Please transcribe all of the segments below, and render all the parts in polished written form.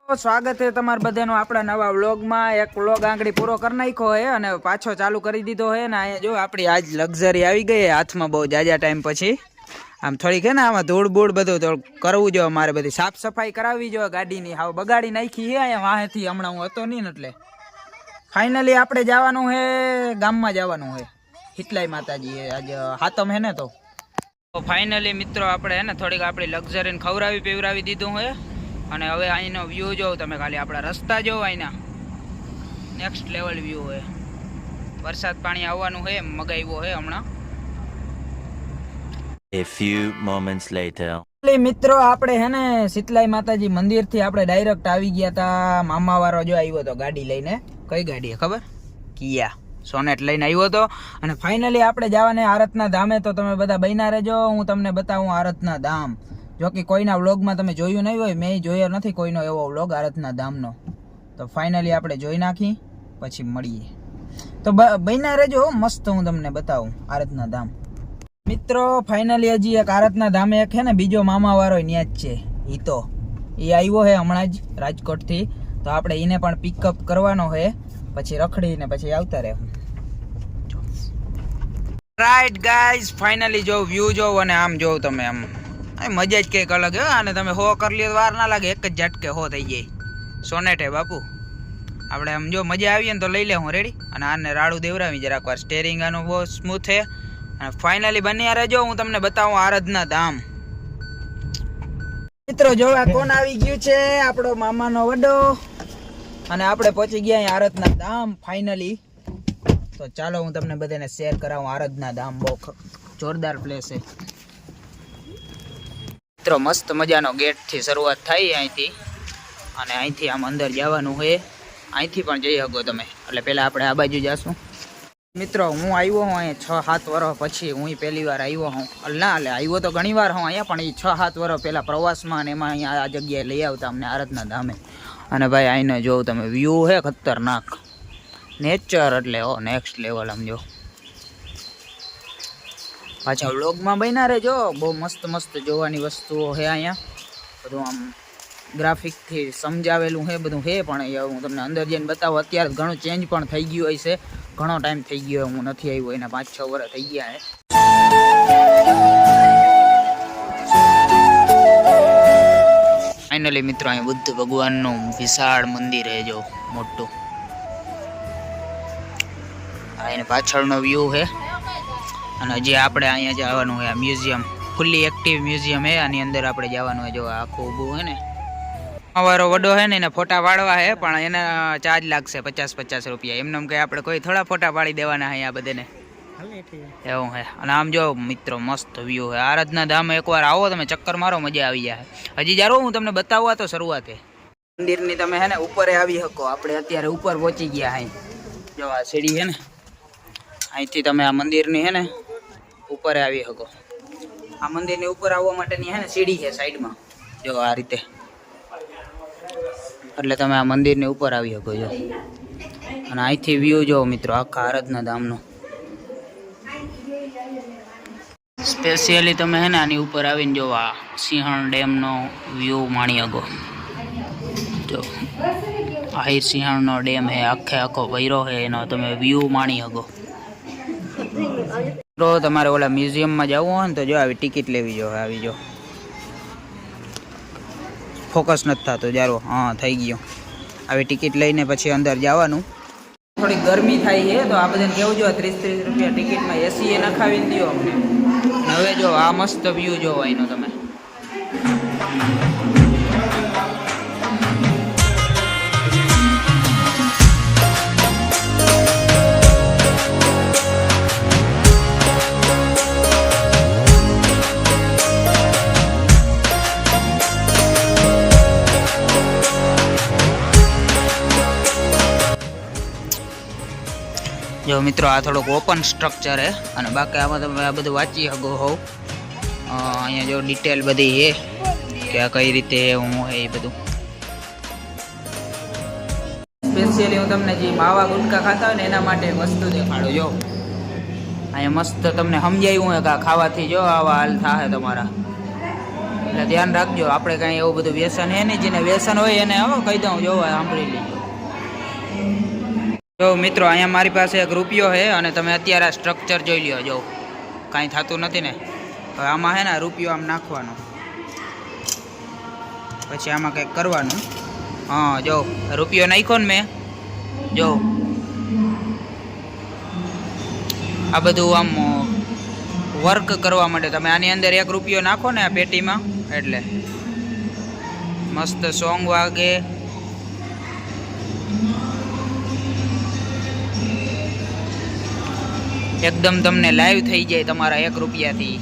સ્વાગત છે તમારા બધાનો આપણા નવા વ્લોગમાં। એક વ્લોગ આંગળી પૂરો કરી નાખ્યો હે અને પાછો ચાલુ કરી દીધો હે ને અહીંયા જો આપણી આજ લક્ઝરી આવી ગઈ હાથમાં બહુ જાજા ટાઈમ પછી। આમ થોડીક હે ને આમાં ધૂળ બૂળ બધું તો કરવું જોઈએ, મારે બધી સાફ સફાઈ કરાવવી જોઈએ ગાડીની। હાવ બગાડી નાખી હે અહીંયા વાહેથી, હમણાં હું હતો નહીં ને એટલે ફાઇનલી આપણે જવાનું હે ગામમાં જવાનું હે હિતલાઈ માતાજી હે આજ હાતમ હે ને તો ફાઇનલી મિત્રો આપણે હે ને થોડીક આપણી લક્ઝરીને ખવડાવી પીવડાવી દીધું હે અને હવે અહીંનો વ્યૂ જોવો તમે, ખાલી આપણા રસ્તા જોવો અહીંના નેક્સ્ટ લેવલ વ્યૂ હે। વરસાદ પાણી આવવાનું હે મગાવ્યો હે હમણાં। A few moments later. મિત્રો આપણે હે ને શીતલાઈ માતાજી મંદિર થી આપણે ડાયરેક્ટ આવી ગયા તા। મામા વાળો જો આવ્યો તો ગાડી લઈને, કઈ ગાડી ખબર, કિયા સોનેટ લઈને આવ્યો તો અને ફાઇનલી આપણે જવાને આરતના ધામે। તો તમે બધા બન્યા રહેજો, હું તમને બતાવું આરતના ધામ। જો કે કોઈના વ્લોગમાં તમે જોયું નહીં હોય, મેં જોયો નથી કોઈનો એવો વ્લોગ આરતના ધામનો। તો ફાઇનલી આપણે જોઈ નાખી પછી મળીએ, તો બન્યા રહેજો, મસ્ત હું તમને બતાવું આરતના ધામ। મિત્રો ફાઇનલી હજી એક આરતના ધામે એક હે ને બીજો મામા વાળો ન્યા જ છે, હિતો એ આવ્યો હે હમણાં જ રાજકોટથી। તો આપણે એને પણ પિકઅપ કરવાનો હે, પછી રખડીને પછી આવતા રહેવું। રાઈટ ગાઈઝ, ફાઇનલી જો વ્યૂ જોવો અને આમ જોવો તમે, આમ મજા જ કંઈક અલગ હે। અને તમે હો કરી લ્યો વાર ના લાગે, એક જ ઝટકે હો થઈ જાય। સોનેટ હે બાપુ, આપણે આમ જો મજા આવીએ ને તો લઈ લે હું રેડી। અને આને રાડું દેવરાવી જરાક વાર, સ્ટેરિંગ આનું બહુ સ્મૂથ છે। અને ફાઇનલી બન્યા રહેજો, હું તમને બતાવું આરાધના ધામ। મિત્રો જો આ કોણ આવી ગયું છે, આપણો મામાનો વડો, અને આપણે પહોંચી ગયા આરાધના ધામ ફાઇનલી। તો ચાલો હું તમને બધાને શેર કરાવું આરાધના ધામ, બહુ જોરદાર પ્લેસ છે મિત્રો। મસ્ત મજાનો ગેટ થી શરૂઆત થાય અહીંથી, અને અહીંથી આમ અંદર જવાનું છે। અહીંથી પણ જઈ શકો તમે, એટલે પેલા આપણે આ બાજુ જશું। મિત્રો હું આવ્યો હું અહીંયા 6-7 વર્ષ પછી, હું પહેલી વાર આવ્યો હું, ના એટલે આવ્યો તો ઘણી વાર હું અહીંયા, પણ એ 6-7 વર્ષ પહેલા પ્રવાસમાં અને એમાં અહીંયા આ જગ્યાએ લઈ આવતા અમને આરાધના ધામે। અને ભાઈ અહીંને જોવું તમે, વ્યૂ હે ખતરનાક, નેચર એટલે ઓ નેક્સ્ટ લેવલ। આમ જો પાછા વ્લોગમાં બન્યા રહેજો, બહુ મસ્ત મસ્ત જોવાની વસ્તુઓ છે અહીંયા, બધું આમ ગ્રાફિકથી સમજાવેલું છે બધું છે। પણ એ હું તમને અંદર જઈને બતાવું, અત્યારે ઘણું ચેન્જ પણ થઈ ગયું હોય છે, ઘણો ટાઈમ થઈ ગયો હું નથી આવ્યો, એના 5-6 વર્ષ થઈ ગયા છે। ફાઇનલી મિત્રો અહીં બુદ્ધ ભગવાનનું વિશાળ મંદિર છે, જો મોટું, આ એને પાછળનો વ્યૂ છે। અને હજી આપણે અહીંયા જવાનું છે મ્યુઝિયમ, ફૂલ્લી એક્ટિવ મ્યુઝિયમ છે, આની અંદર આપણે જવાનું હોય। જો આખું ઊભું છે ને, અમારો વડો છે ને એને ફોટા પાડવા છે, પણ એને ચાર્જ લાગશે 50-50 રૂપિયા। એમને એમ કે આપણે કોઈ થોડા ફોટા પાડી દેવાના છે આ બધાને, એવું છે। અને આમ જો મિત્રો મસ્ત વ્યૂ છે આરાધના ધામ, એકવાર આવો તમે ચક્કર મારો, મજા આવી જાય। હજી જારો હું તમને બતાવવા તો શરૂઆત છે મંદિરની, તમે હે ને ઉપર આવી શકો। આપણે અત્યારે ઉપર પહોંચી ગયા હે, જો આ સીડી છે ને, અહીંથી તમે આ મંદિરની હે ને ઉપર આવી શકો। આ મંદિરની ઉપર આવવા માટેની હે ને સીડી છે સાઈડમાં, જો આ રીતે, એટલે તમે આ મંદિરની ઉપર આવી શકો છો। અને અહીંથી વ્યૂ જો મિત્રો આખા આરાધના ધામનો, સ્પેશિયલી તમે હે ને આની ઉપર આવીને જો આ સિંહણ ડેમનો વ્યૂ માણી શકો। જો આહિર સિંહણનો ડેમ હે, આખે આખો ભર્યો છે, એનો તમે વ્યૂ માણી શકો। તો તમારે ઓલા મ્યુઝિયમમાં જવું હોય ને તો જો આવી ટિકિટ લેવી જોઈએ, આવી જો ફોકસ નથી થતો જારો, હા થઈ ગયો। આવી ટિકિટ લઈને પછી અંદર જવાનું। થોડી ગરમી થાય છે તો આ બધાને કેવું જો 30-30 રૂપિયા ટિકિટમાં એસી એ નખાવીને દો અમને। હવે જો આ મસ્ત વ્યૂ જોવો અહીંનો તમે, જો મિત્રો આ થોડુંક ઓપન સ્ટ્રક્ચર છે, અને બાકી આમાં તમે આ બધું વાંચી શકો હોવ। અહીંયા જો ડિટેલ બધી છે કે આ કઈ રીતે હું એ બધું। સ્પેશિયલી હું તમને જે માવા ગુટકા ખાતા હોય ને એના માટે વસ્તુ દેખાડું। જો અહીંયા મસ્ત તમને સમજાયું હોય કે આ ખાવાથી જો આવા હાલ થાય તમારા। એટલે ધ્યાન રાખજો. આપણે કાંઈ એવું બધું વ્યસન હે નહીં. જેને વ્યસન હોય એને આવો કહી દઉં, જોવા સાંભળી લેજો. જો મિત્રો, અહીંયા મારી પાસે એક રૂપિયો છે અને તમે અત્યારે આ સ્ટ્રક્ચર જોઈ લ્યો. જો કાંઈ થતું નથી ને. હવે આમાં હે ને રૂપિયો આમ નાખવાનો, પછી આમાં કંઈક કરવાનું. હા, જો રૂપિયો નાખ્યો ને મેં. જો આ બધું આમ વર્ક કરવા માટે તમે આની અંદર એક રૂપિયો નાખો ને આ પેટીમાં, એટલે મસ્ત સોંગ વાગે. એકદમ તમને લાઈવ થઈ જાય તમારા 1 રૂપિયાથી.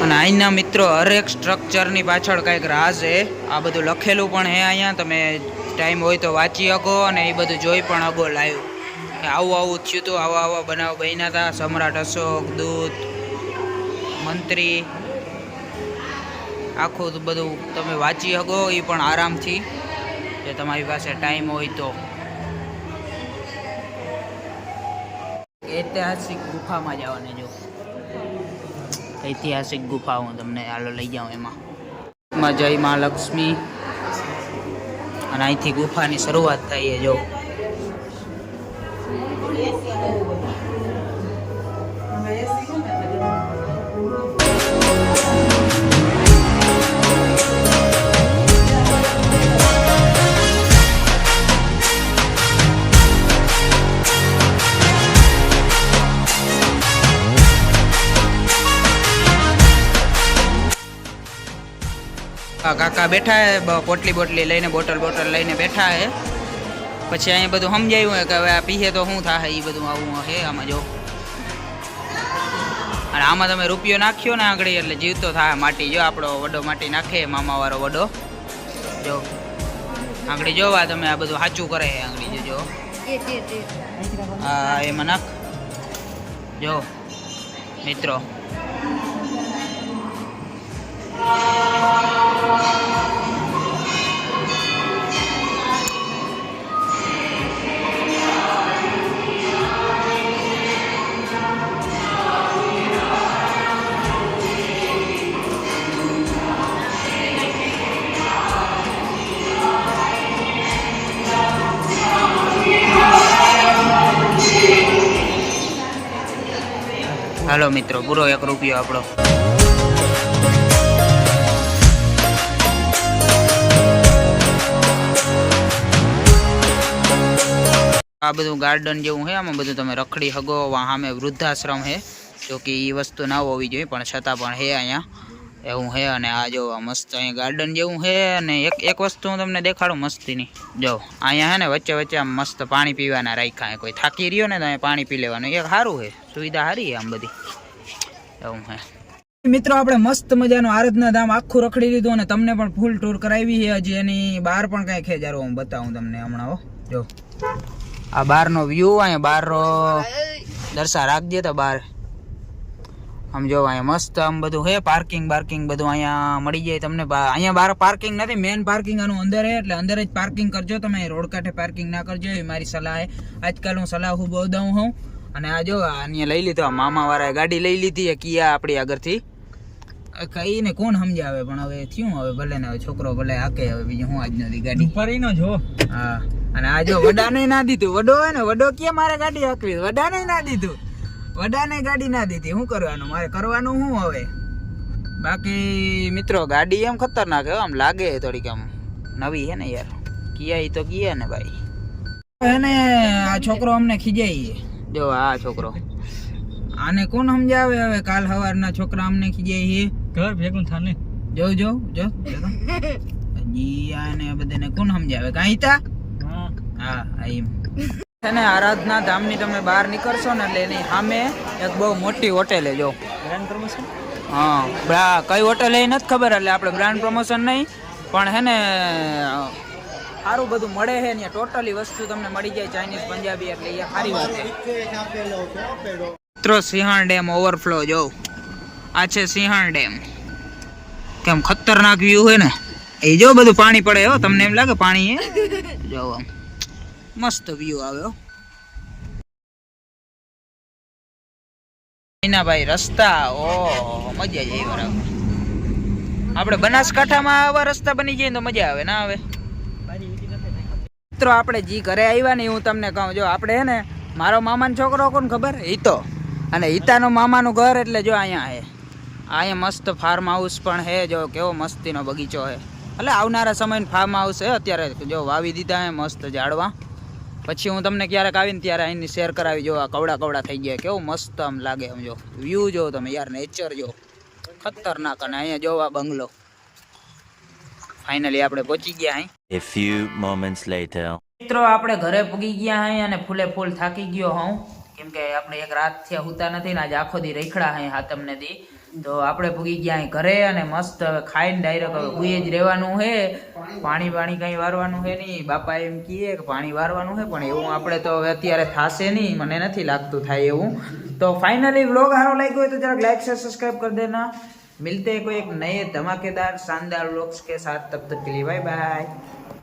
અને અહીંના મિત્રો હરેક સ્ટ્રક્ચરની પાછળ કંઈક રાઝ છે. આ બધું લખેલું પણ છે અહીંયા. તમે ટાઈમ હોય તો વાંચી શકો અને એ બધું જોઈ પણ શકો લાઈવ. આવું આવું થયું હતું, આવા બનાવ બન્યા હતા. સમ્રાટ અશોક, દૂત, મંત્રી, આખું બધું તમે વાંચી શકો એ પણ આરામથી, જે તમારી પાસે ટાઈમ હોય તો. ઐતિહાસિક ગુફામાં જવાને, જો ઐતિહાસિક ગુફા હું તમને હાલો લઈ જાઉં. એમાં જય મહાલક્ષ્મી અને અહીંથી ગુફાની શરૂઆત થાય છે. જો કાકા બેઠા હે, પોટલી લઈને બોટલ લઈને બેઠા હે. પછી અહીંયા બધું સમજાયું હે કે હવે આ પીએ તો શું થાય, એ બધું આવું હે આમાં. જો અને આમાં તમે રૂપિયો નાખ્યો ને આગળ એટલે જીવતો થાય માટી. જો આપણો વડો માટી નાખે, મામાવાળો વડો. જો આગળ જોવા તમે આ બધું સાચું કરે છે આગળ. જો હા, એમાં નાખ. જો મિત્રો, હાલો મિત્રો, પૂરો 1 રૂપિયો આપણો. આ બધું ગાર્ડન જેવું છે. આમાં બધું તમે રખડી શકો. સામે વૃદ્ધાશ્રમ છે, જો કે એ વસ્તુ ના હોવી જોઈએ પણ છતાં પણ છે અહીંયા એવું છે. અને આ જો મસ્ત અહીંયા ગાર્ડન જેવું છે. અને એક વસ્તુ હું તમને દેખાડું મસ્તીની. જો અહીંયા છે ને વચ્ચે આમ મસ્ત પાણી પીવાના રાખ્યા. કોઈ થાકી રહ્યો ને તો અહીંયા પાણી પી લેવાનું. એક સારું છે, સુવિધા સારી છે આમ બધી, એવું છે. મિત્રો, આપણે મસ્ત મજાનું આરાધના ધામ આખું રખડી લીધું અને તમને પણ ફૂલ ટૂર કરાવી છે. હજી એની બહાર પણ કંઈક છે, જ્યારે હું બતાવું તમને હમણાં. જો આ બહારનો વ્યૂ, અહીંયા બહારનો દર્શા રાખજે તો બહાર આમ જો અહીંયા મસ્ત આમ બધું છે. પાર્કિંગ બધું અહીંયા મળી જાય તમને. અહીંયા બહાર પાર્કિંગ નથી, મેન પાર્કિંગ આનું અંદર છે, એટલે અંદર જ પાર્કિંગ કરજો તમે. રોડ કાંઠે પાર્કિંગ ના કરજો, એ મારી સલાહ છે. આજકાલ હું સલાહ બહુ દઉં હું. અને આ જો અહીંયા લઈ લીધો, મામાવાળાએ ગાડી લઈ લીધી કિયા આપણી આગળથી. કઈ ને કોણ સમજાવે, પણ હવે થયું. હવે ભલે ને હવે છોકરો ભલે હાકે. હવે બીજું હું આજ નથી ગાડી ફરીનો જો. હા, અને આ જો વડાને ના દીધું. વડો હોય ને, વડો કે મારે ગાડી હાકવી, વડાને ના દીધું. વડાને ગાડી ના દીધી. શું કરવાનું મારે? કરવાનું શું હવે? બાકી મિત્રો, ગાડી એમ ખતરનાક આમ લાગે થોડીક, આમ નવી છે ને યાર. કિયા તો કિયા ને ભાઈ. એને આ છોકરો અમને ખીજાય. જો આ છોકરો, આને કોણ સમજાવે હવે? કાલ સવારના છોકરા અમને ખીજાય છે. ઘર ભેગું થાને. જો જી આને બધાને કોણ સમજાવે? કાંઈ તા. હા એમ છે ને. આરાધના ધામની તમે બહાર નીકળશો ને એટલે એની સામે એક બહુ મોટી હોટેલ છે. જો બ્રાન્ડ પ્રમોશન. હા, કઈ હોટેલ એ નથી ખબર, એટલે આપણે બ્રાન્ડ પ્રમોશન નહીં, પણ હે ને સારું બધું મળે છે ને. ટોટલી વસ્તુ તમને મળી જાય, ચાઇનીઝ, પંજાબી, એટલે એ સારી વાત છે. મિત્રો, સિંહણ ડેમ ઓવરફ્લો જો આ છે. સિંહણ ડેમ કેમ ખતરનાક વ્યૂ છે ને. એ જો બધું પાણી પડે હો, તમને એમ લાગે પાણી હે. જો આમ મસ્ત વ્યૂ આવ્યો. એના ભાઈ રસ્તા ઓહો મજા આવી બરાબર. આપણે બનાસકાંઠામાં આવા રસ્તા બની જાય તો મજા આવે ના આવે. મિત્રો આપણે જી ઘરે આવ્યા ને હું તમને કહું, જો આપણે હે ને મારો મામાનો છોકરો કોણ ખબર, હિતો, અને હિતાનો મામાનું ઘર એટલે જો અહીંયા હે. અહીંયા મસ્ત ફાર્મ હાઉસ પણ હે, જો કેવો મસ્તીનો બગીચો હે. એટલે આવનારા સમયનું ફાર્મ હાઉસ હે. અત્યારે જો વાવી દીધા હે મસ્ત ઝાડવા. પછી હું તમને ક્યારેક આવીને ત્યારે અહીંની શેર કરાવી. જો આ કવડા થઈ ગયા, કેવું મસ્ત આમ લાગે. આમ જો વ્યૂ જો તમે યાર, નેચર જો ખતરનાક. અને અહીંયા જો આ બંગલો. ફાઇનલી આપણે પહોંચી ગયા અહીં. A few moments later. મિત્રો આપણે ઘરે પૂગી ગયા અહીં અને ફૂલે ફૂલ થાકી ગયો હું, કેમ કે આપણે એક રાત થી હુતા નથી ને આજે આખો દી રેખડા અહીં હાતમને દી. તો આપણે પૂગી ગયા અહીં ઘરે અને મસ્ત ખાઈને ડાયરેક્ટ હવે હુઈ જ રહેવાનું હે. પાણી કઈ વારવાનું હે નહીં. બાપા એમ કહે કે પાણી વારવાનું હે, પણ એવું આપણે તો હવે અત્યારે થાશે નહીં, મને નથી લાગતું થાય એવું. તો ફાઇનલી વ્લોગ સારો લાગ્યો હોય તો જરાક लाइक शेयर सब्सक्राइब कर देना. मिलते हैं कोई एक नए धमाकेदार शानदार व्लॉग्स के साथ, तब तक के लिए बाय बाय.